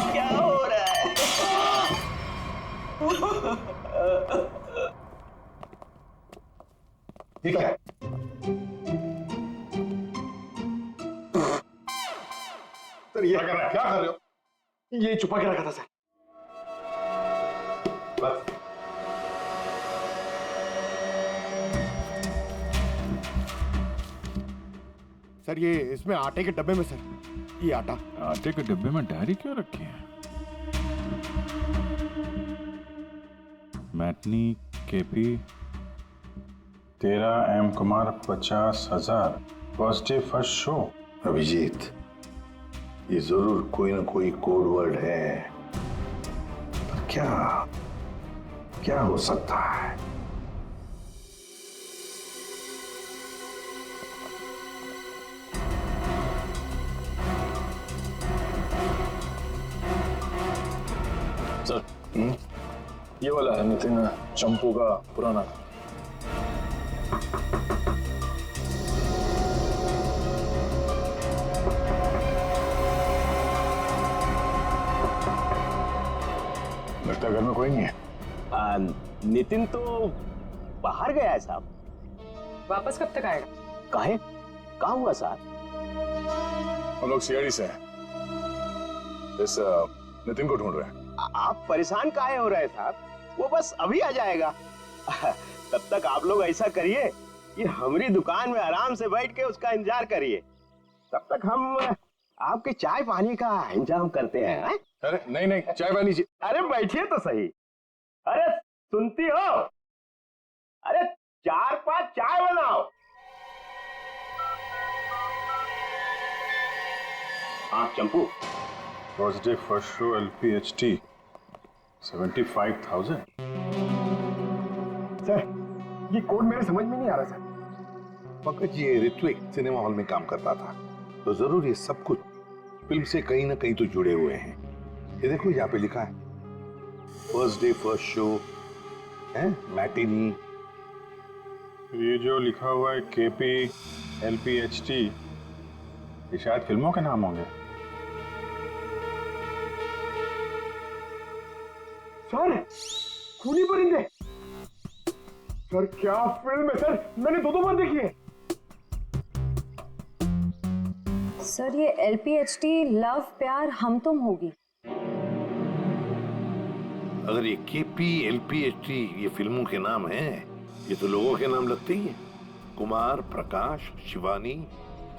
क्या हो रहा है? ठीक है। सर ये क्या कर रहे हो? ये छुपा के रखा था सर। बस। सर ये इसमें आटे के डब्बे में सर, ये आटा। आटे के डिब्बे में डायरी क्यों रखी है? Matinee KP 13 M Kumar 50,000 first day first show. Abhijit, ये जरूर कोई ना कोई कोड वर्ड है, पर क्या क्या हो सकता है? सर, ये वाला है नितिन चंपू का पुराना। लगता है घर में कोई नहीं है। नितिन तो बाहर गया है साहब। वापस कब तक आएगा? काहे? कहाँ हुआ साहब? हम लोग सीआईडी से हैं, इस नितिन को ढूंढ रहे हैं। आप परेशान काहे हो रहे साहब? वो बस अभी आ जाएगा। तब तक आप लोग ऐसा करिए कि हमारी दुकान में आराम से बैठ के उसका इंतजार करिए। तब तक हम आपके चाय पानी का इंतजाम करते हैं। अरे नहीं नहीं, चाय पानी जी। अरे बैठिए तो सही। अरे सुनती हो? अरे 4-5 चाय बनाओ। हाँ Champu, first day first show LPHT 75,000। Sir ये कोड मेरे समझ में नहीं आ रहा सर। पंकज, ये ऋत्विक सिनेमा हॉल में काम करता था, तो जरूर ये सब कुछ फिल्म से कहीं ना कहीं तो जुड़े हुए हैं। ये देखो यहाँ पे लिखा है फर्स्ट डे फर्स्ट शो है, मैटिनी। ये जो लिखा हुआ है KP LPHT, ये शायद फिल्मों के नाम होंगे। सर खूनी परिंदे। सर क्या फिल्म है सर, मैंने 2 बार देखी है। सर ये LPHT लव प्यार हम तुम होगी। अगर ये KP LPHT ये फिल्मों के नाम हैं, ये तो लोगों के नाम लगते ही हैं। कुमार, प्रकाश, शिवानी,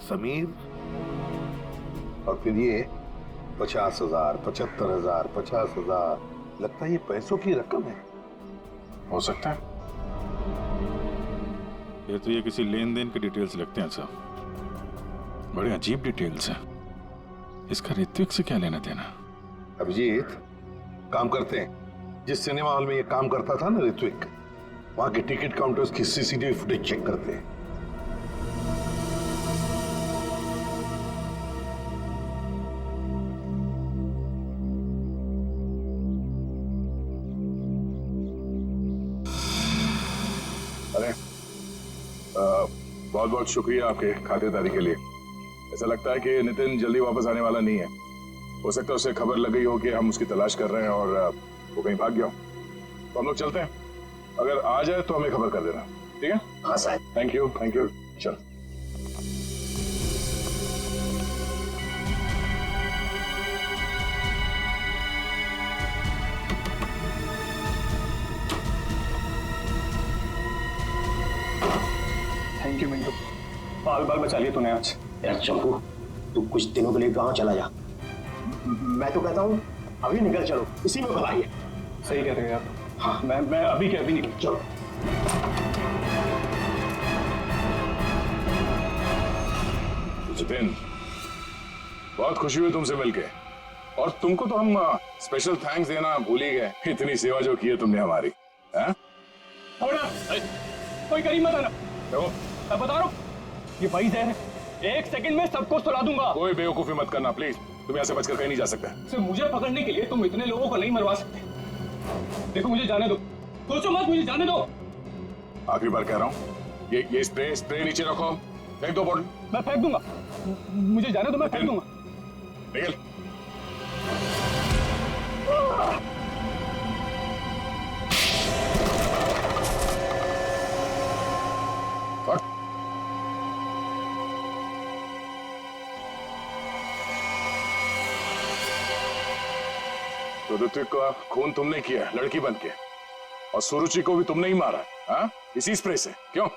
समीर, और फिर ये 50,000, 75,000, 50,000, लगता है ये पैसों की रकम है। हो सकता है। ये तो ये किसी लेन देन के डिटेल्स लगते हैं साहब, बड़े अजीब डिटेल्स हैं। इसका ऋत्विक से क्या लेना देना? अभिजीत, काम करते हैं, जिस सिनेमा हॉल में ये काम करता था ना ऋत्विक, वहां के टिकट काउंटर्स की CCTV फुटेज चेक करते हैं। अरे बहुत बहुत शुक्रिया आपके खातिरदारी के लिए। ऐसा लगता है कि नितिन जल्दी वापस आने वाला नहीं है। हो सकता है उसे खबर लग गई हो कि हम उसकी तलाश कर रहे हैं और वो कहीं भाग गया हो। तो हम लोग चलते हैं, अगर आ जाए तो हमें खबर कर देना, ठीक है? हाँ साहब। Thank you, thank you. चल। थैंक यू मिंटू, बाल बाल बचा लिए तूने आज। यार चंपू, तू कुछ दिनों के लिए गांव चला जा। मैं तो कहता हूँ अभी निकल चलो, इसी में भलाई है। सही कह रहे हो आप। हाँ, मैं अभी के अभी निकल। चलो। जितेन, बहुत खुशी हुई तुमसे मिलके, और तुमको तो हम स्पेशल थैंक्स देना भूल ही गए। इतनी सेवा जो की है तुमने हमारी। कोई करीब मत आना। तो मैं बता रहा हूँ, ये भाई जहर है, 1 सेकंड में सबको सुला दूंगा। कोई बेवकूफी मत करना प्लीज, तुम यहाँ से बचकर कहीं नहीं जा सकते। सिर्फ मुझे पकड़ने के लिए तुम इतने लोगों को नहीं मरवा सकते। देखो मुझे जाने दो, सोचो मत, मुझे जाने दो। आखिरी बार कह रहा हूँ, ये स्प्रे नीचे रखो, फेंक दो बॉटल। मैं फेंक दूंगा, मुझे जाने दो, मैं फेंक दूंगा। निकल। तो ऋत्विक का खून तुमने किया लड़की बन के, और सुरुचि को भी तुमने ही मारा, हाँ? इसी स्प्रे से, क्यों?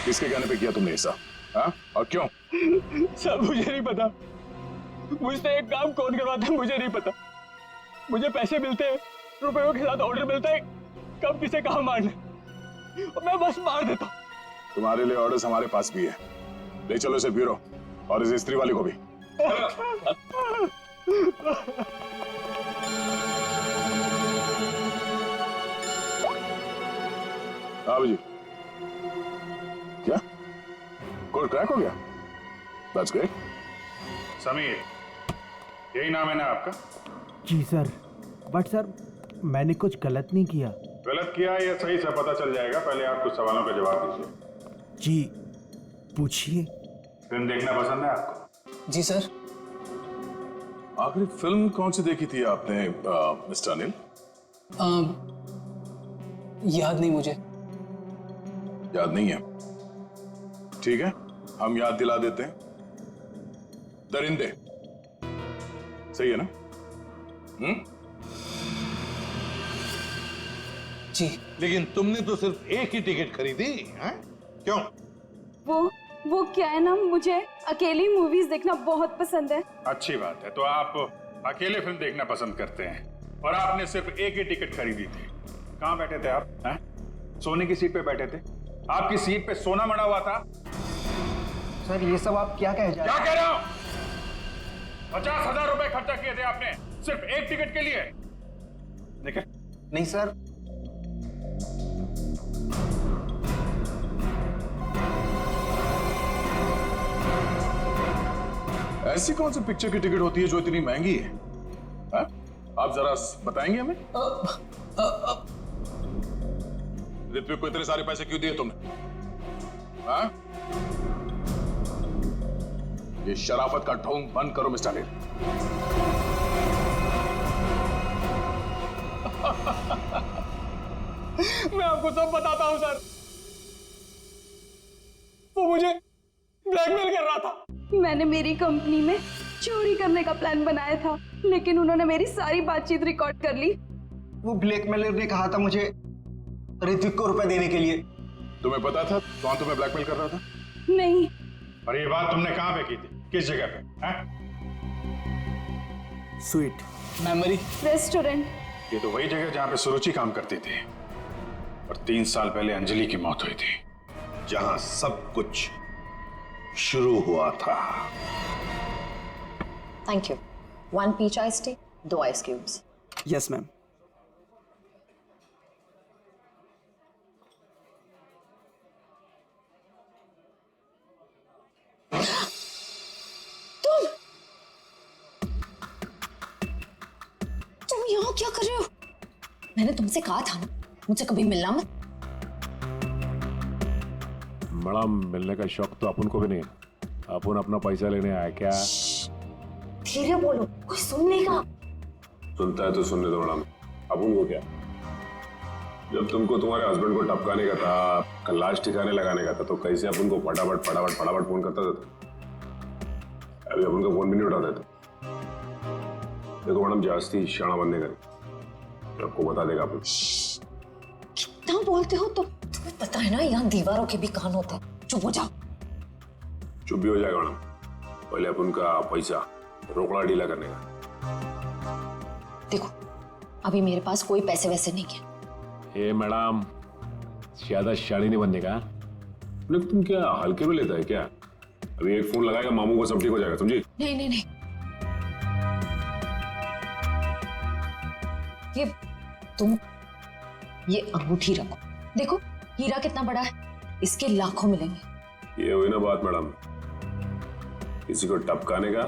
किसके कहने पे किया तुमने ऐसा, हाँ? और क्यों? सर मुझे नहीं पता, मुझसे एक काम कौन करवाता है मुझे नहीं पता। मुझे पैसे मिलते हैं, रुपयों के साथ ऑर्डर मिलता है कब किसे कहाँ मारना, और मैं बस मार देता हूँ। तुम्हारे लिए ऑर्डर्स हमारे पास भी है, ले चलो इसे ब्यूरो, और इस स्त्री वाले को भी। हाँ जी, क्या कोड क्रैक हो गया? That's great. समीर, यही नाम है ना आपका? जी सर, बट सर मैंने कुछ गलत नहीं किया। गलत किया या सही से पता चल जाएगा, पहले आप कुछ सवालों का जवाब दीजिए। जी पूछिए। फिल्म देखना पसंद है आपको? जी सर। आखिरी फिल्म कौन सी देखी थी आपने मिस्टर अनिल? याद नहीं मुझे। याद नहीं है? ठीक है, हम याद दिला देते हैं। दरिंदे, सही है ना? जी। लेकिन तुमने तो सिर्फ एक ही टिकट खरीदी, हैं? क्यों? वो क्या है ना, मुझे अकेली मूवीज देखना बहुत पसंद है। अच्छी बात है, तो आप अकेले फिल्म देखना पसंद करते हैं, और आपने सिर्फ एक ही टिकट खरीदी थी। कहाँ बैठे थे आप, हैं? सोने की सीट पे बैठे थे? आपकी सीट पे सोना मड़ा हुआ था? सर ये सब आप क्या कह क्या कह रहे हो? 50,000 रुपए खर्चा किए थे आपने सिर्फ एक टिकट के लिए। निकल। नहीं सर, ऐसी कौन सी पिक्चर की टिकट होती है जो इतनी महंगी है, हा? आप जरा बताएंगे हमें? ऋत्विक को इतने सारे पैसे क्यों दिए तुमने, हा? ये शराफत का ढोंग बंद करो मिस्टर अनिल। मैं आपको सब बताता हूँ सर। वो मुझे ब्लैकमेल कर रहा था। मैंने मेरी कंपनी में चोरी करने का प्लान बनाया था, लेकिन उन्होंने मेरी सारी बातचीत रिकॉर्ड कर ली। वो ब्लैकमेलर ने कहा था मुझे ऋत्विक को रुपए देने के लिए। तुम्हें पता था कौन तुम्हें ब्लैकमेल कर रहा था? नहीं। और ये बात तुमने कहां पे की थी, किस जगह पे, हैं? Sweet memory restaurant. ये तो वही जगह जहां पे सुरुचि काम करती थी, और 3 साल पहले अंजलि की मौत हुई थी। जहां सब कुछ शुरू हुआ था। Thank you. 1 peach ice tea, 2 ice cubes. Yes ma'am. तुम यहाँ क्या कर रहे हो? मैंने तुमसे कहा था ना मुझसे कभी मिलना मत। मैडम, मिलने का शौक तो अपन को भी नहीं, अपन अपना पैसा लेने आया क्या? धीरे बोलो, कोई सुन लेगा। सुनता है तो सुनने दो मैडम, अपन को क्या? जब तुमको तुम्हारे हस्बैंड को टपकाने का था, लाश ठिकाने लगाने का था, तो कैसे अपन को फटाफट फटाफट फटाफट फोन करता था? अभी अपन को फोन भी नहीं उठा देता। देखो मैडम, जास्ती शाना बनने का आपको बता देगा अपन। कितना बोलते हो तुम? तुम्हें पता है ना यहाँ दीवारों के भी कान होते हैं। चुप हो जाओ। चुप भी हो जाएगा मैडम, पहले अपन का पैसा रोकड़ा ढीला करने का। देखो अभी मेरे पास कोई पैसे वैसे नहीं है। ए मैडम, ज्यादा शाड़ी नहीं बनने का। लेकिन तुम क्या हल्के में लेता है क्या? अभी एक फोन लगाएगा मामू को, सब ठीक हो जाएगा, समझी? नहीं नहीं नहीं, ये तुम ये अंगूठी रखो। देखो हीरा कितना बड़ा है, इसके लाखों मिलेंगे। ये हुई ना बात मैडम, किसी को टपकाने का,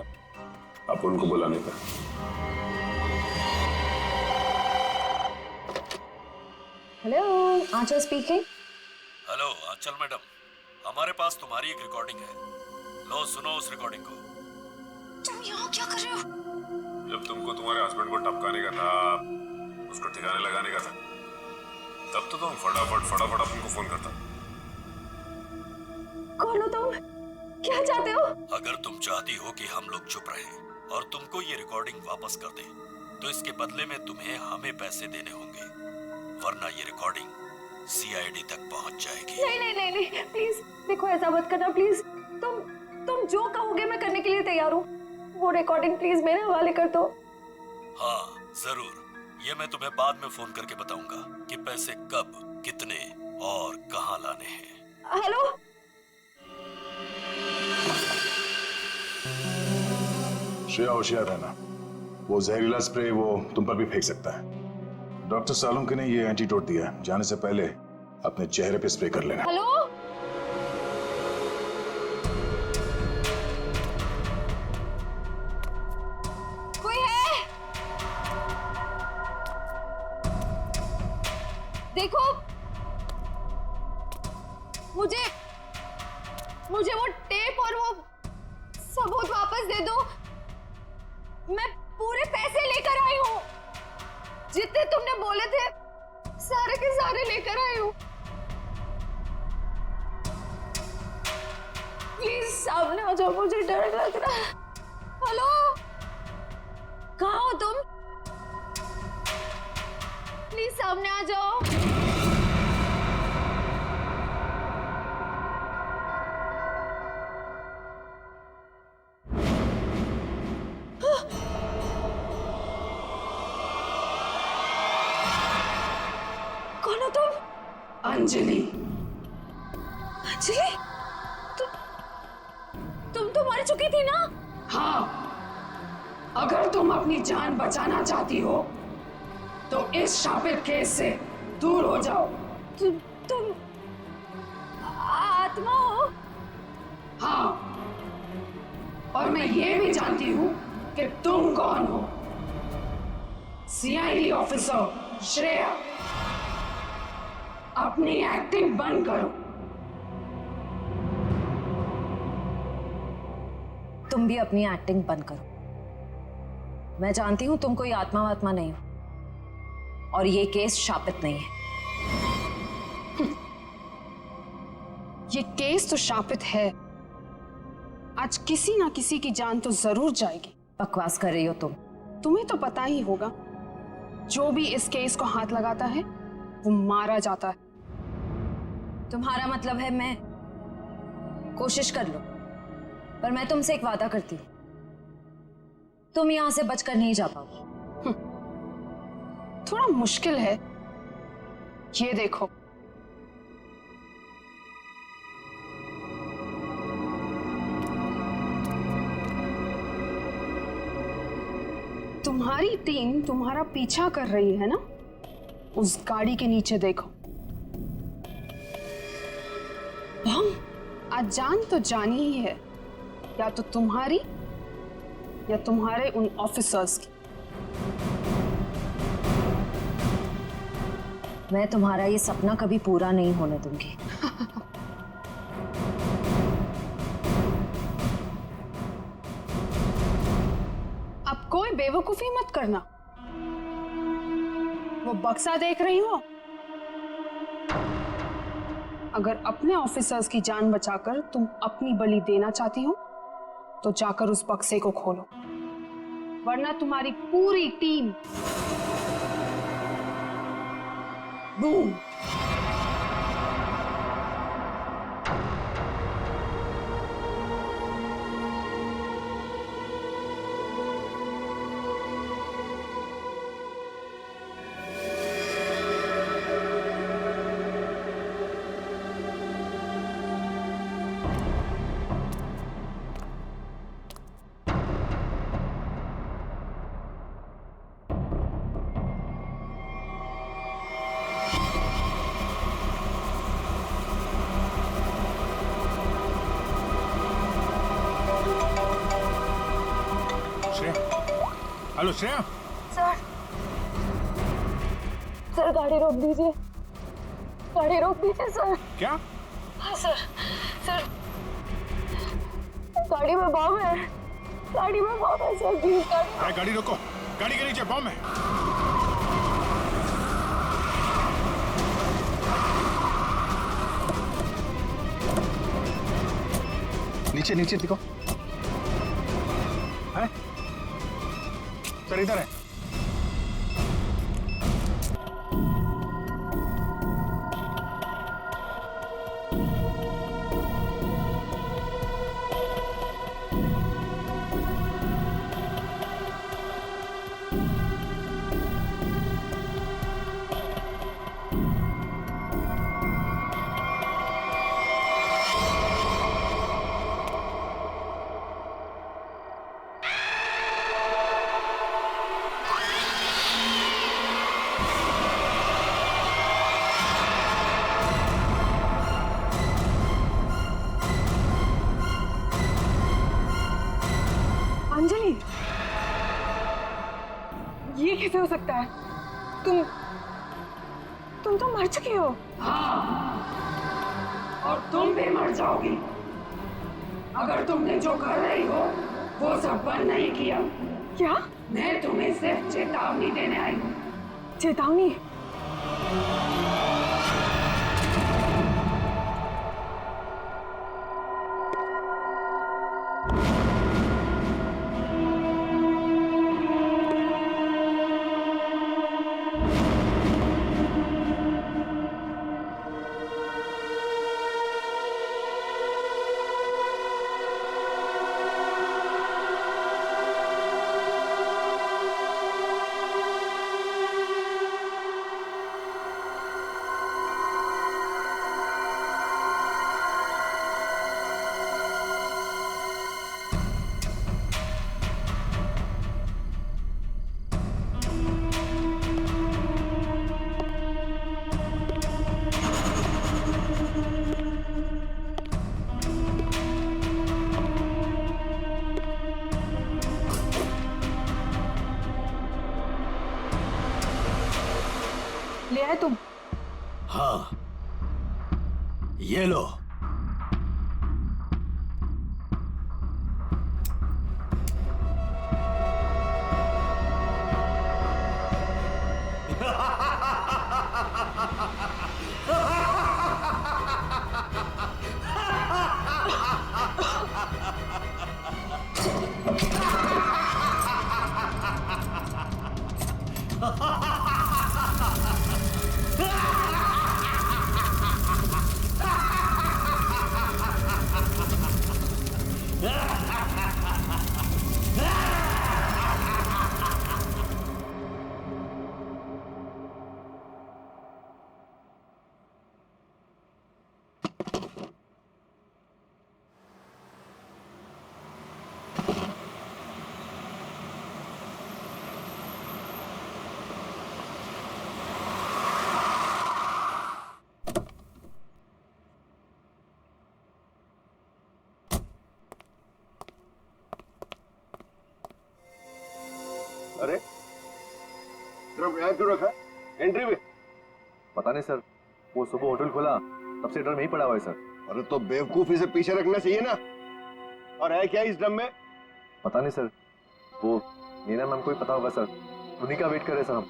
अपन को बुलाने का। हेलो, आंचल स्पीकिंग। हेलो आंचल मैडम, हमारे पास तुम्हारी एक रिकॉर्डिंग है। लो सुनो उस रिकॉर्डिंग को। तुम यहाँ क्या कर रहे हो? जब तुमको तुम्हारे हस्बैंड को टपकाने का था, उसको ठिकाने लगाने का था, तब तो तुम फटाफट अपन को फोन करता। कौन हो तुम? क्या चाहते हो? अगर तुम चाहती हो कि हम लोग चुप रहें और तुमको ये रिकॉर्डिंग वापस कर दें, तो इसके बदले में तुम्हें हमें पैसे देने होंगे, वरना ये रिकॉर्डिंग सीआईडी तक पहुंच जाएगी। नहीं, प्लीज देखो, ऐसा मत करना प्लीज। तुम जो कहोगे मैं करने के लिए तैयार हूँ। वो रिकॉर्डिंग प्लीज मेरे हवाले कर दो। हाँ जरूर, ये मैं तुम्हें बाद में फोन करके बताऊंगा कि पैसे कब, कितने और कहाँ लाने हैं। हेलो, श्रेया होशियार रहना, वो जहरीला स्प्रे वो तुम पर भी फेंक सकता है। डॉक्टर सालुंके ने ये एंटीडोट दिया है, जाने से पहले अपने चेहरे पे स्प्रे कर लेना। हेलो, कोई है? देखो, मुझे वो टेप और वो सबूत वापस दे दो। मैं पूरे पैसे लेकर आई हूँ, जितने तुमने बोले थे सारे के सारे लेकर आई हूँ। प्लीज सामने आ जाओ, मुझे डर लग रहा है। हेलो, कहाँ हो तुम? प्लीज सामने आ जाओ। कौन हो तुम? अंजलि। अंजलि, तुम तो मर चुकी थी ना? हाँ, अगर तुम अपनी जान बचाना चाहती हो तो इस शापित केस से दूर हो जाओ। तुम आत्मा हो? हाँ, और मैं ये भी जानती हूँ कि तुम कौन हो। सीआईडी ऑफिसर श्रेया, अपनी एक्टिंग बंद करो। तुम भी अपनी एक्टिंग बंद करो। मैं जानती हूं तुम कोई आत्मा नहीं हो और ये केस शापित नहीं है। ये केस तो शापित है। आज किसी ना किसी की जान तो जरूर जाएगी। बकवास कर रही हो तुम। तुम्हें तो पता ही होगा, जो भी इस केस को हाथ लगाता है वो मारा जाता है। तुम्हारा मतलब है मैं कोशिश कर लो, पर मैं तुमसे एक वादा करती हूँ, तुम यहां से बचकर नहीं जा पाओगी। थोड़ा मुश्किल है। ये देखो, तुम्हारी टीम तुम्हारा पीछा कर रही है ना? उस गाड़ी के नीचे देखो। आज जान तो जानी ही है, या तो तुम्हारी या तुम्हारे उन ऑफिसर्स की। मैं तुम्हारा ये सपना कभी पूरा नहीं होने दूंगी। अब कोई बेवकूफी मत करना। वो बक्सा देख रही हो? अगर अपने ऑफिसर्स की जान बचाकर तुम अपनी बलि देना चाहती हो तो जाकर उस बक्से को खोलो, वरना तुम्हारी पूरी team boom. Hello Shreya. Sir गाड़ी रोक दीजिए, गाड़ी रोक दीजिए सर। क्या? हाँ सर, गाड़ी में बम है। गाड़ी में बॉम्ब है सर, प्लीज गाड़ी। गाड़ी रोको, गाड़ी के नीचे बम है। नीचे नीचे दिखो। है? सर इधर है। अंजलि, ये कैसे हो सकता है? तुम तो मर चुकी हो। और तुम भी मर जाओगी अगर तुमने जो कर रही हो वो सब बंद नहीं किया। क्या? मैं तुम्हें सिर्फ चेतावनी देने आई हूँ। चेतावनी? ले आए तुम? हाँ, ये लो। अरे ड्रम यहाँ क्यों रखा? एंट्री में? पता नहीं सर, वो सुबह होटल खोला तब से ड्रम यहीं पड़ा हुआ है सर। अरे तो बेवकूफी से पीछे रखना चाहिए ना। और है क्या इस ड्रम में? पता नहीं सर, वो नीना मैम को ही पता होगा सर, उन्हीं का वेट कर रहे सर हम,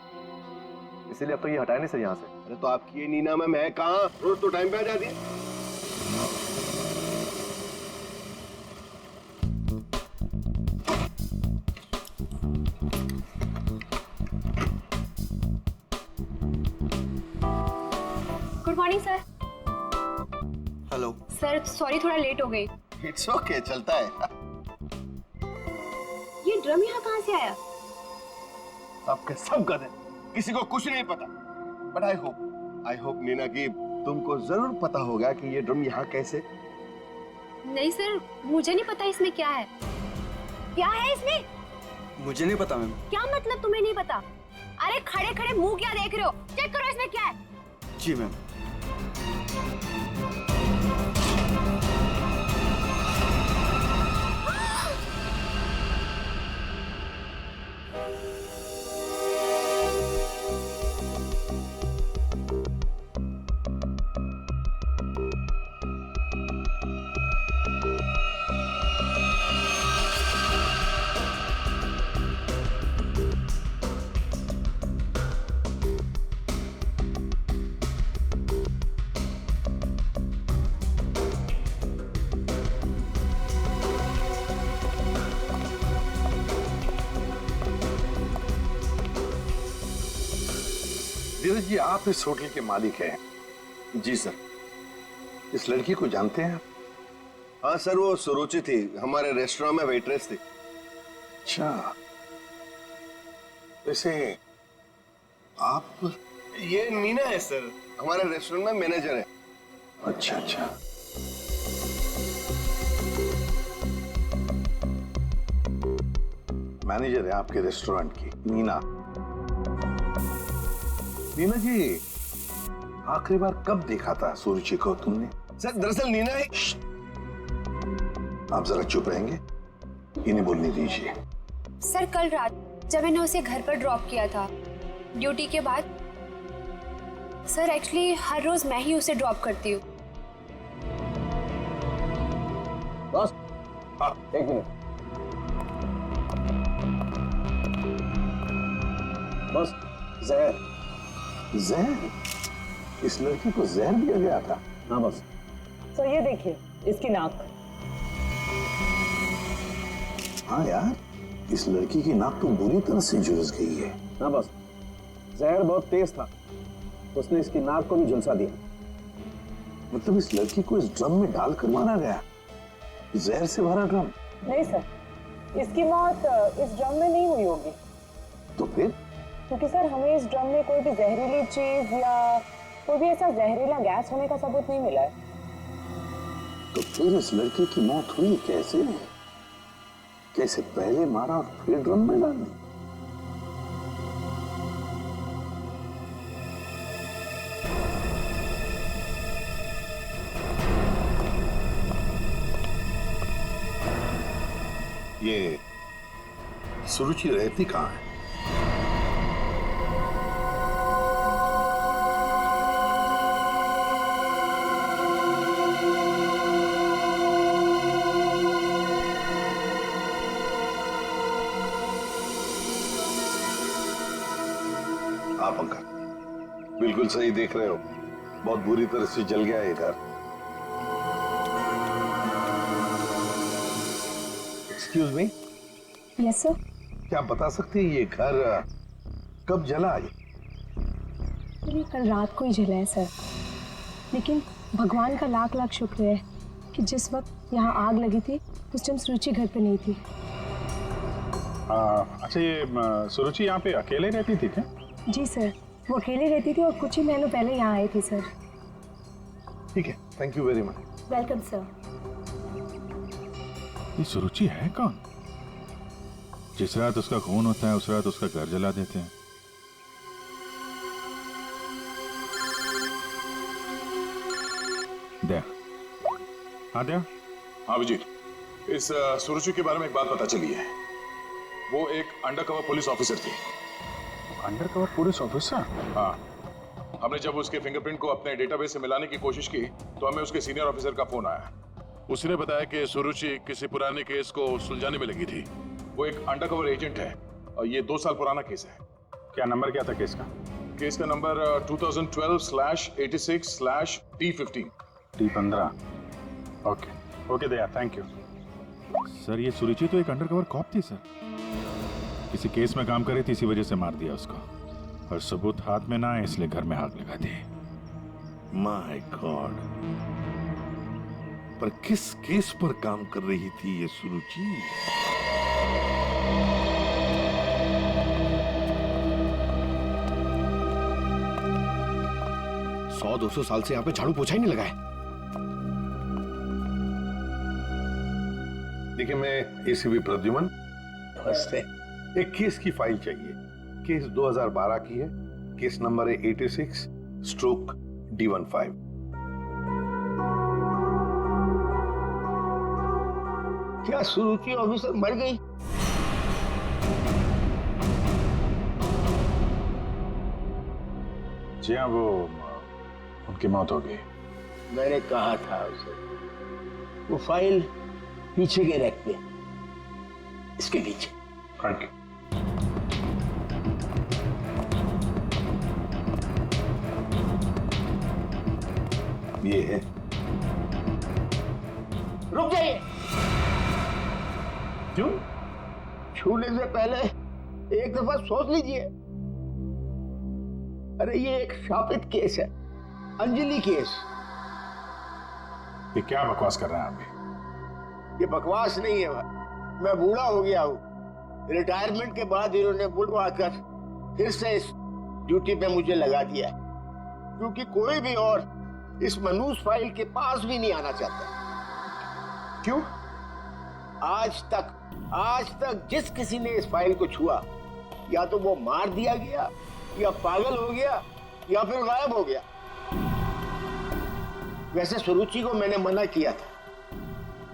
इसीलिए अब तो ये हटाए नहीं सर यहाँ से। अरे तो आपकी ये नीना मैम है कहाँ? रोज तो टाइम पे आ जाती है। Good morning sir. Hello sir sorry, थोड़ा लेट हो गई। इट्स ओके, चलता है। ये ड्रम यहाँ कहाँ से आया? सबके सब गधे, किसी को कुछ नहीं पता। बट आई होप नीना की तुमको जरूर पता होगा कि ये ड्रम यहाँ कैसे। नहीं सर, मुझे नहीं पता इसमें क्या है। क्या है इसमें? मुझे नहीं पता मैम। क्या मतलब तुम्हें नहीं पता? अरे खड़े खड़े मुंह क्या देख रहे हो? चेक करो इसमें क्या है। जी मैम। नीरज जी, आप इस होटल के मालिक हैं? जी सर। इस लड़की को जानते हैं आप? हाँ सर, वो सुरुचि थी, हमारे रेस्टोरेंट में वेट्रेस थी। अच्छा, वैसे आप? ये मीना है सर, हमारे रेस्टोरेंट में मैनेजर है। अच्छा अच्छा। मैनेजर है आपके रेस्टोरेंट की, मीना। मीना जी, आखिरी बार कब देखा था सुरुचि को तुमने? सर दरअसल नीना है। आप जरा चुप रहेंगे, इन्हें बोलने दीजिए। सर कल रात जब मैंने उसे घर पर ड्रॉप किया था ड्यूटी के बाद, सर एक्चुअली हर रोज मैं ही उसे ड्रॉप करती हूँ। बस एक मिनट, बस। जहर? जहर? इस लड़की को जहर दिया गया था? हाँ बस। तो ये देखिए इसकी नाक। हाँ यार, इस लड़की की नाक तो बुरी तरह से झुलस गई है। हाँ बस, जहर बहुत तेज था, उसने इसकी नाक को भी झुलसा दिया। मतलब इस लड़की को इस ड्रम में डाल कर मारा गया? जहर से भरा ड्रम? नहीं सर, इसकी मौत इस ड्रम में नहीं हुई होगी। तो फिर? क्योंकि सर हमें इस ड्रम में कोई भी जहरीली चीज या कोई भी ऐसा जहरीला गैस होने का सबूत नहीं मिला है। तो फिर इस लड़की की मौत हुई कैसे? कैसे पहले मारा और फिर ड्रम में डाल दी? ये सुरुचि रहती कहाँ है? आप अंकल बिल्कुल सही देख रहे हो, बहुत बुरी तरह से जल गया है घर। Excuse me. Yes sir. क्या आप बता सकते हैं ये घर कब जला? ये कल रात को ही जला है सर, लेकिन भगवान का लाख लाख शुक्र है कि जिस वक्त यहाँ आग लगी थी उस टाइम सुरुचि घर पे नहीं थी। अच्छा, ये सुरुचि यहाँ पे अकेले रहती थी क्या? जी सर, वो अकेले रहती थी और कुछ ही महीनों पहले यहाँ आई थी सर। ठीक है, thank you very much. Welcome sir. ये सुरुचि है कौन? जिस रात उसका खून होता है उस रात उसका घर जला देते हैं। दया। हाँ दया। हाँ विजीत, इस सुरुचि के बारे में एक बात पता चली है। वो एक अंडरकवर पुलिस ऑफिसर थी। Undercover police officer? हाँ, हमने जब उसके फिंगरप्रिंट को अपने डेटाबेस से मिलाने की कोशिश की तो हमें उसके सीनियर ऑफिसर का फोन आया। उसने बताया कि सुरुचि किसी पुराने केस को सुलझाने में लगी थी। वो एक अंडरकवर एजेंट है और ये 2 साल पुराना केस है। क्या नंबर क्या था केस का? केस का number 2012/86/T15। T15। Okay Daya, thank you sir. ये सुरुचि तो एक अंडरकवर कॉप थी सर, किसी केस में काम कर रही थी, इसी वजह से मार दिया उसको, और सबूत हाथ में ना आए इसलिए घर में आग लगा दी। माय गॉड, पर किस केस पर काम कर रही थी ये सुरुचि? 100-200 साल से यहाँ पे झाड़ू पोछा ही नहीं लगा है। देखिए, मैं एसीपी प्रद्युमन। नमस्ते। एक केस की फाइल चाहिए। केस 2012 की है, केस नंबर है 86/D15। क्या सुरुचि ऑफिसर मर गई? जी हाँ, वो उनकी मौत हो गई। मैंने कहा था उसे, वो फाइल पीछे के रैक पे, इसके नीचे। Thank you. ये है। रुक जाइए। क्यों? छूने से पहले एक दफा सोच लीजिए। अरे ये एक शापित केस है, अंजलि केस। ये क्या बकवास कर रहे हैं आप भी? ये बकवास नहीं है भाई, मैं बूढ़ा हो गया हूँ। रिटायरमेंट के बाद इन्होंने बुलवा कर फिर से इस ड्यूटी पे मुझे लगा दिया है, क्योंकि कोई भी और इस मनूस फाइल के पास भी नहीं आना चाहता। क्यों? आज तक जिस किसी ने इस फाइल को छुआ, या तो वो मार दिया गया, या पागल हो गया, या फिर गायब हो गया। वैसे सुरुचि को मैंने मना किया था,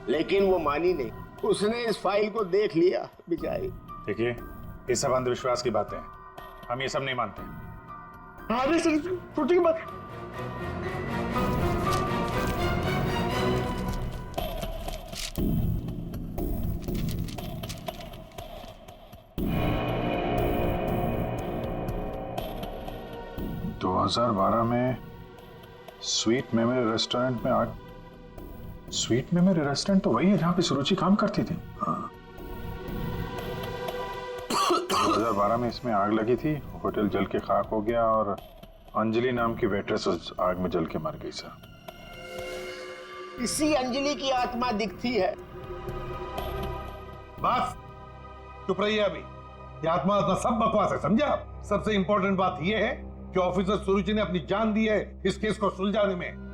लेकिन वो मानी नहीं। उसने इस फाइल को देख लिया बेचारी। देखिए, ये सब अंधविश्वास की बातें हैं, हम ये सब नहीं मानते। हाँ सुरुचि की बात। तो 2012 में स्वीट मेमोरी रेस्टोरेंट में आग। स्वीट मेमोरी रेस्टोरेंट तो वही है जहां पे सुरुचि काम करती थी। हाँ। 2012 में इसमें आग लगी थी, होटल जल के खाक हो गया और अंजलि नाम की वेट्रेस उस आग में जल के मर गई सर। इसी अंजलि की आत्मा दिखती है। बस चुप रहिए अभी। ये आत्मा सब बकवास है, समझे आप? सबसे इंपॉर्टेंट बात यह है कि ऑफिसर सुरुचि ने अपनी जान दी है इस केस को सुलझाने में।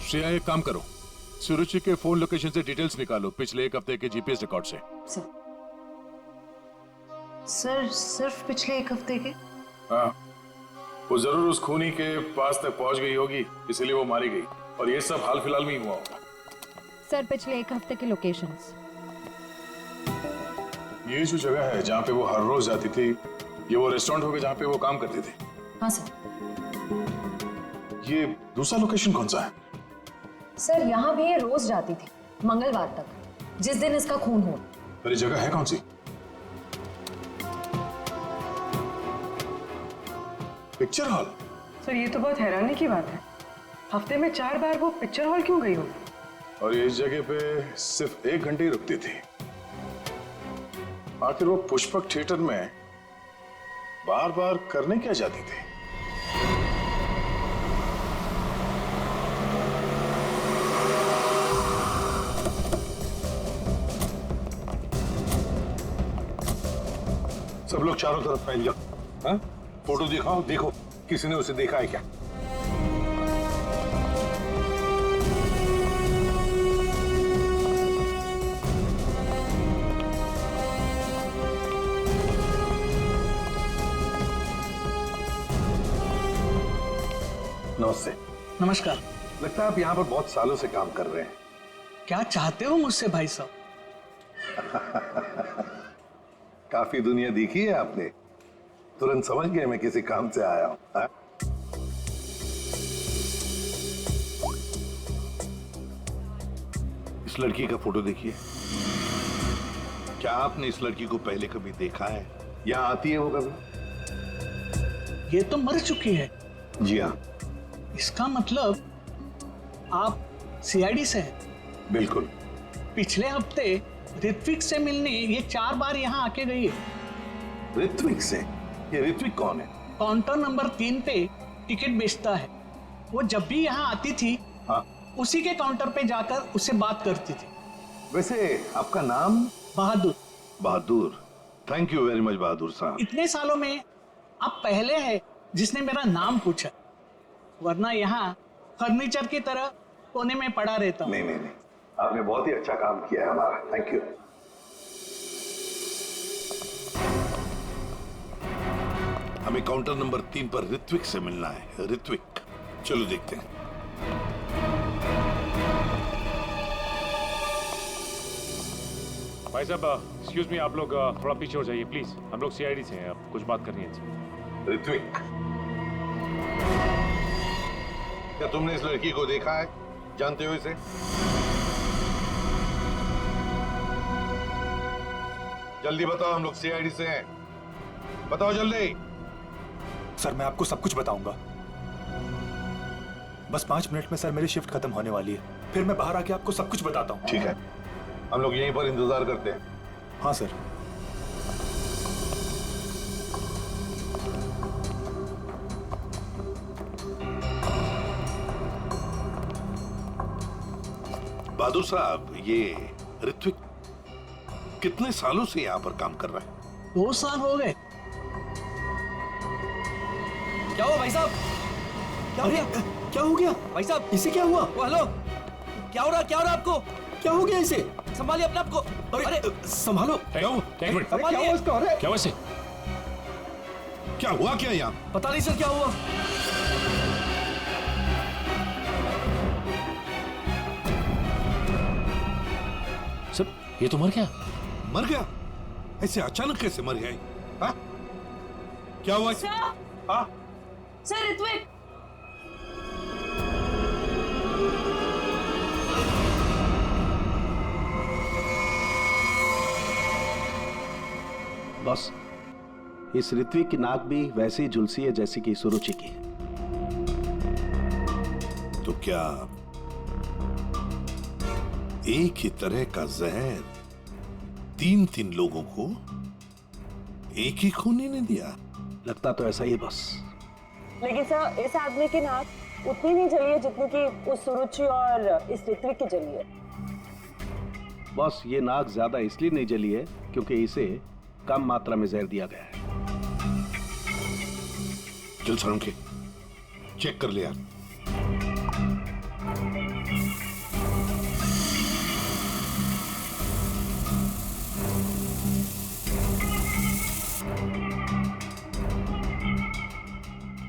श्रेया, एक काम करो, सुरुचि के फोन लोकेशन से डिटेल्स निकालो पिछले एक हफ्ते के जीपीएस रिकॉर्ड से। सर सिर्फ पिछले एक हफ्ते के? हाँ, वो जरूर उस खूनी के पास तक पहुंच गई होगी, इसीलिए वो मारी गई। और ये सब हाल फिलहाल में ही हुआ होगा। सर पिछले एक हफ्ते के लोकेशंस। ये जो जगह है जहाँ पे वो हर रोज जाती थी, ये वो रेस्टोरेंट होगा जहाँ पे वो काम करती थी? हाँ सर। ये दूसरा लोकेशन कौन सा है? सर यहाँ भी ये रोज जाती थी, मंगलवार तक, जिस दिन इसका खून हुआ। पर ये जगह है कौन सी? Picture hall. सर ये तो बहुत हैरानी की बात है, हफ्ते में 4 बार वो पिक्चर हॉल क्यों गई हो? और इस जगह पे सिर्फ 1 घंटे ही रुकती थी। आखिर वो पुष्पक थिएटर में बार बार करने क्या जाती थी? सब लोग चारों तरफ फैल जाओ। हाँ? फोटो दिखाओ, देखो किसी ने उसे देखा है क्या? नमस्ते। नमस्कार। लगता है आप यहाँ पर बहुत सालों से काम कर रहे हैं। क्या चाहते हो मुझसे भाई साहब? काफी दुनिया देखी है आपने, तुरंत समझ गए मैं किसी काम से आया हूँ। इस लड़की का फोटो देखिए। क्या आपने इस लड़की को पहले कभी देखा है? यहाँ आती है वो कभी? ये तो मर चुकी है। जी हाँ। इसका मतलब आप सीआईडी से हैं? बिल्कुल। पिछले हफ्ते ऋत्विक से मिलने ये 4 बार यहाँ आके गई है। ऋत्विक से? ये ऋत्विक कौन है? काउंटर नंबर 3 पे टिकट बेचता है। वो जब भी यहाँ आती थी, हाँ, उसी के काउंटर पे जाकर उससे बात करती थी। वैसे आपका नाम? बहादुर। बहादुर, थैंक यू वेरी मच बहादुर साहब। इतने सालों में आप पहले हैं जिसने मेरा नाम पूछा, वरना यहाँ फर्नीचर की तरह कोने में पड़ा रहता हूँ। नहीं, आपने बहुत ही अच्छा काम किया है हमारा, थैंक यू। हमें काउंटर नंबर 3 पर ऋत्विक से मिलना है। ऋत्विक, चलो देखते हैं। भाई साहब, एक्सक्यूज मी, आप लोग थोड़ा पीछे हो जाइए प्लीज। हम लोग सीआईडी से हैं, अब कुछ बात करनी है। ऋत्विक, क्या तुमने इस लड़की को देखा है? जानते हो इसे? जल्दी बताओ, हम लोग सीआईडी से हैं। बताओ जल्दी। सर मैं आपको सब कुछ बताऊंगा, बस 5 मिनट में सर मेरी शिफ्ट खत्म होने वाली है, फिर मैं बाहर आके आपको सब कुछ बताता हूँ। ठीक है, हम लोग यहीं पर इंतजार करते हैं। हाँ सर। बहादुर साहब, ये ऋत्विक कितने सालों से यहाँ पर काम कर रहा है? 2 साल हो गए। क्या हुआ भाई साहब? क्या हो गया भाई साहब? इसे क्या हुआ? हेलो, क्या हो रहा आपको? क्या हो गया इसे? संभालिए अपने आप को। अरे संभालो। क्या हुआ? एक मिनट, संभालिए। क्या हुआ इसे? क्या हुआ क्या यहाँ? पता नहीं सर क्या हुआ। सर, ये तो मर गया। मर गया? ऐसे अचानक कैसे मर गया? हाँ? क्या हुआ? हाँ? सर ऋत्विक, बॉस, इस ऋत्विक की नाक भी वैसी झुलसी है जैसी कि सुरुचि की। तो क्या एक ही तरह का जहर 3 लोगों को एक ही खूनी ने दिया? लगता तो ऐसा ही बॉस। लेकिन सर, इस आदमी की नाक उतनी नहीं जली है जितनी कि उस सुरुचि और इस ऋत्विक की जली है। बॉस, ये नाक ज्यादा इसलिए नहीं जली है क्योंकि इसे कम मात्रा में जहर दिया गया है। चल सर, के चेक कर लिया।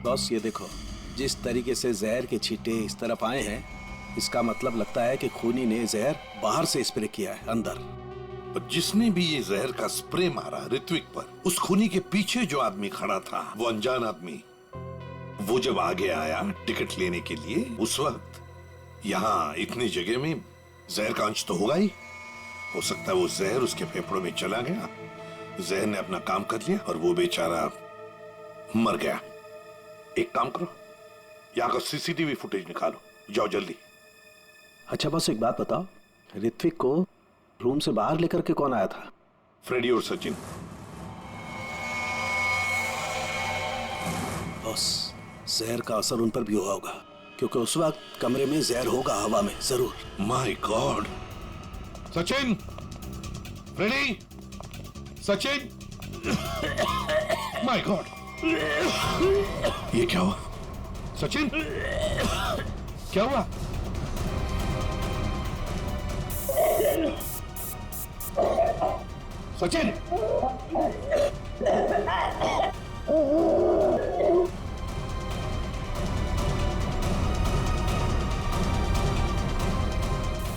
बॉस, ये देखो, जिस तरीके से जहर के छींटे इस तरफ आए हैं, इसका मतलब लगता है कि खूनी ने जहर बाहर से स्प्रे किया है अंदर। पर जिसने भी ये जहर का स्प्रे मारा ऋत्विक पर, उस खूनी के पीछे जो आदमी खड़ा था, वो अनजान आदमी, वो जब आगे आया टिकट लेने के लिए, उस वक्त यहाँ इतनी जगह में जहर का अंश तो होगा ही। हो सकता है वो जहर उसके फेफड़ों में चला गया, जहर ने अपना काम कर लिया और वो बेचारा मर गया। एक काम करो, यहाँ का सीसीटीवी फुटेज निकालो, जाओ जल्दी। अच्छा बॉस, एक बात बताओ, ऋत्विक को रूम से बाहर लेकर के कौन आया था? फ्रेडी और सचिन। बॉस, जहर का असर उन पर भी हुआ होगा क्योंकि उस वक्त कमरे में जहर होगा हवा में जरूर। My God! Sachin, Freddy, Sachin, my God! ये क्या हुआ? सचिन, क्या हुआ? सचिन!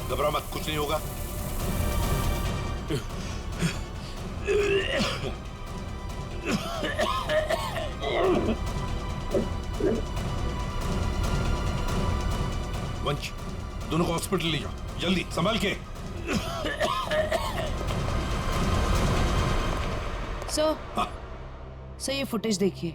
घबरा मत, कुछ नहीं होगा। वंश, दोनों को हॉस्पिटल ले जाओ जल्दी, संभाल के। सर, ये फुटेज देखिए।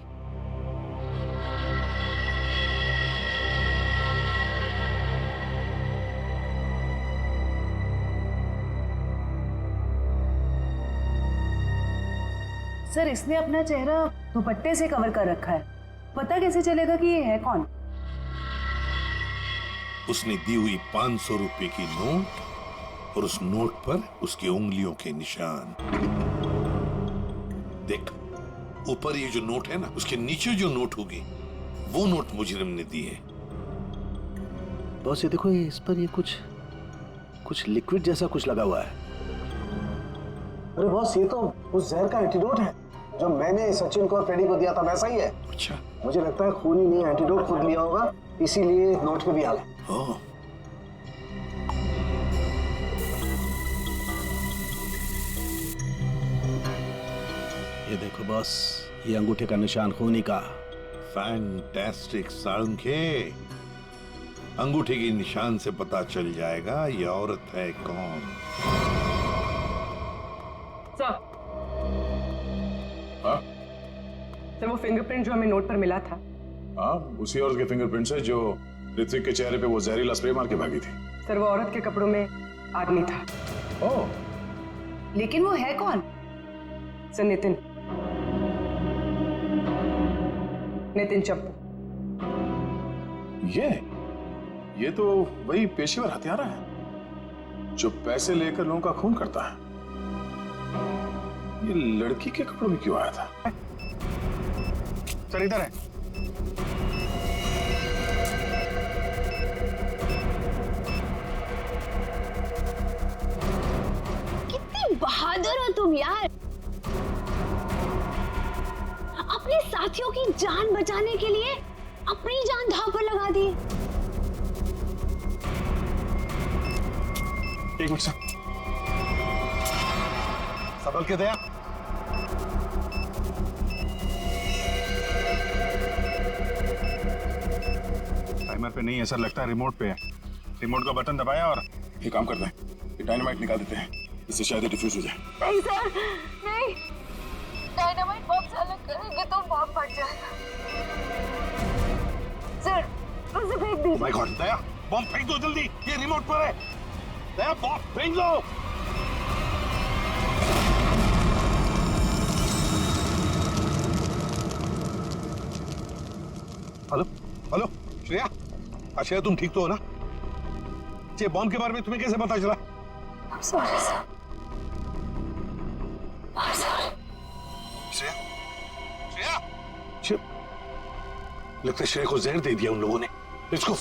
सर, इसने अपना चेहरा दुपट्टे से कवर कर रखा है, पता कैसे चलेगा कि ये है कौन? उसने दी हुई 500 रुपए की नोट और उस नोट पर उसकी उंगलियों के निशान। देख, ऊपर ये जो नोट है ना, उसके नीचे जो नोट होगी वो नोट मुजरिम ने दी है। बॉस, ये देखो, इस पर ये कुछ लिक्विड जैसा कुछ लगा हुआ है। अरे बॉस, ये तो उस जहर का एंटीडोट है जो मैंने सचिन को और फ्रेडी को दिया था, वैसा ही है। अच्छा, मुझे लगता है खूनी ने एंटीडोट खुद लिया होगा, इसीलिए नोट पे भी आ गया। ये देखो बॉस, ये अंगूठे का निशान खूनी का। फैंटास्टिक साळुंखे, अंगूठे के निशान से पता चल जाएगा ये औरत है कौन। सर, हाँ? सर, वो फिंगरप्रिंट जो हमें नोट पर मिला था, हाँ, उसी औरत के फिंगरप्रिंट्स है जो ऋत्विक के चेहरे पे वो जहरीला स्प्रे मार के भागी थी। सर, वो औरत के कपड़ों में आदमी था। ओह, लेकिन वो है कौन? सर नितिन चप्पू। ये तो वही पेशेवर हत्यारा है जो पैसे लेकर लोगों का खून करता है। ये लड़की के कपड़ों में क्यों आया था? सर इधर है। कितनी बहादुर हो तुम यार, अपने साथियों की जान बचाने के लिए अपनी जान दांव पर लगा दी। एक मिनट सर, संभल के दया। टाइमर पे नहीं है सर, लगता है रिमोट पे है। रिमोट का बटन दबाया और ये काम करते हैं, ये डायनामाइट निकाल देते हैं, इससे शायद डिफ्यूज हो जाए। नहीं सर, नहीं, डायनामाइट बम से अलग करेंगे तो बम फट जाएगा। सर उसे फेंक दीजिए। माय गॉड, दया बम फेंक दो जल्दी, ये रिमोट पर है। दया बम फेंक दो। हेलो हेलो श्रेया, श्रेया तुम ठीक तो हो ना? ये बॉम्ब के बारे में तुम्हें कैसे पता चला? I'm sorry sir, I'm sorry। Shreya, Shreya, लगता है श्रेया को जहर दे दिया उन लोगों ने। Let's go.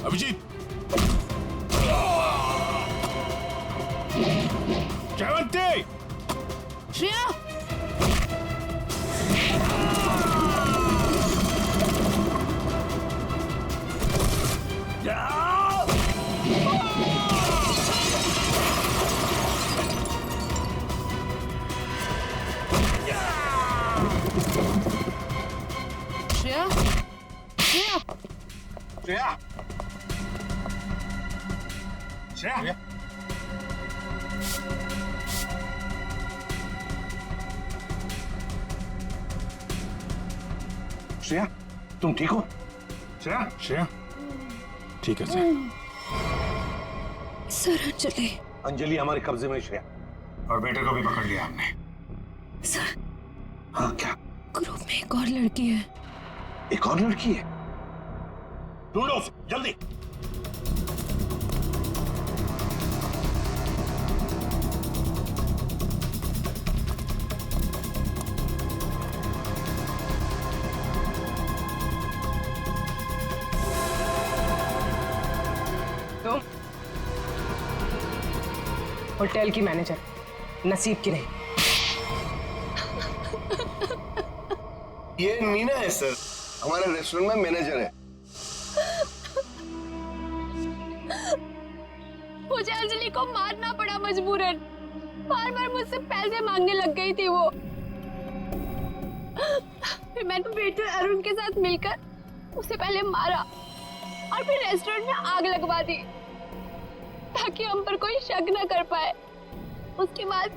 अभिजीत, जयवंती, श्रेया, श्रेया, श्रेया, श्रेया, श्रेया, श्रेया, तुम ठीक हो? श्रेया, श्रेया, ठीक है सर। सर अंजलि, अंजलि हमारे कब्जे में है श्रेया, और बेटे को भी पकड़ लिया हमने। सर हाँ क्या? ग्रुप में एक और लड़की है। एक और लड़की है? ढूंढो उसे, जल्दी। तुम होटल की मैनेजर, नसीब की नहीं। ये मीना है सर, हमारे रेस्टोरेंट में मैनेजर है। मुझे अंजलि को मारना पड़ा मजबूरन, बार बार मुझसे पैसे मांगने लग गई थी वो। फिर मैंने वेटर अरुण के साथ मिलकर उसे पहले मारा और फिर रेस्टोरेंट में आग लगवा दी ताकि हम पर कोई शक न कर पाए। उसके बाद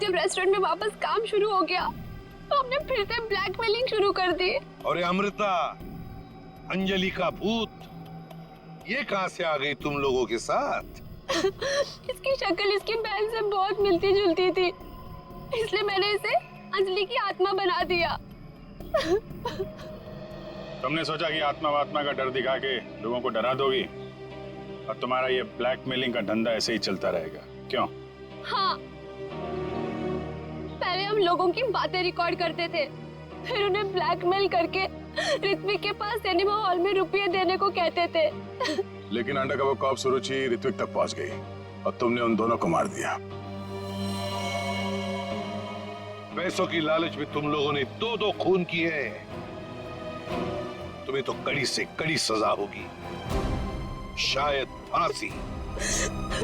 जब रेस्टोरेंट में वापस काम शुरू हो गया तो हमने फिर से ब्लैकमेलिंग शुरू कर दी। और अमृता, अंजलि का भूत, ये कहां से आ गई तुम लोगों के साथ? इसकी शक्ल इसकी बहन से बहुत मिलती जुलती थी, इसलिए मैंने इसे अंजलि की आत्मा बना दिया। तुमने सोचा कि आत्मा वात्मा का डर दिखा के लोगों को डरा दोगी और तुम्हारा ये ब्लैकमेलिंग का धंधा ऐसे ही चलता रहेगा, क्यों? हाँ, पहले हम लोगों की बातें रिकॉर्ड करते थे, फिर उन्हें ब्लैकमेल करके ऋत्विक के पास सिनेमा हॉल में रुपये देने को कहते थे। लेकिन अंडरकवर कॉप सुरुचि ऋत्विक तक पहुंच गई और तुमने उन दोनों को मार दिया। पैसों की लालच में तुम लोगों ने 2-2 खून किए हैं। तुम्हें तो कड़ी से कड़ी सजा होगी, शायद फांसी।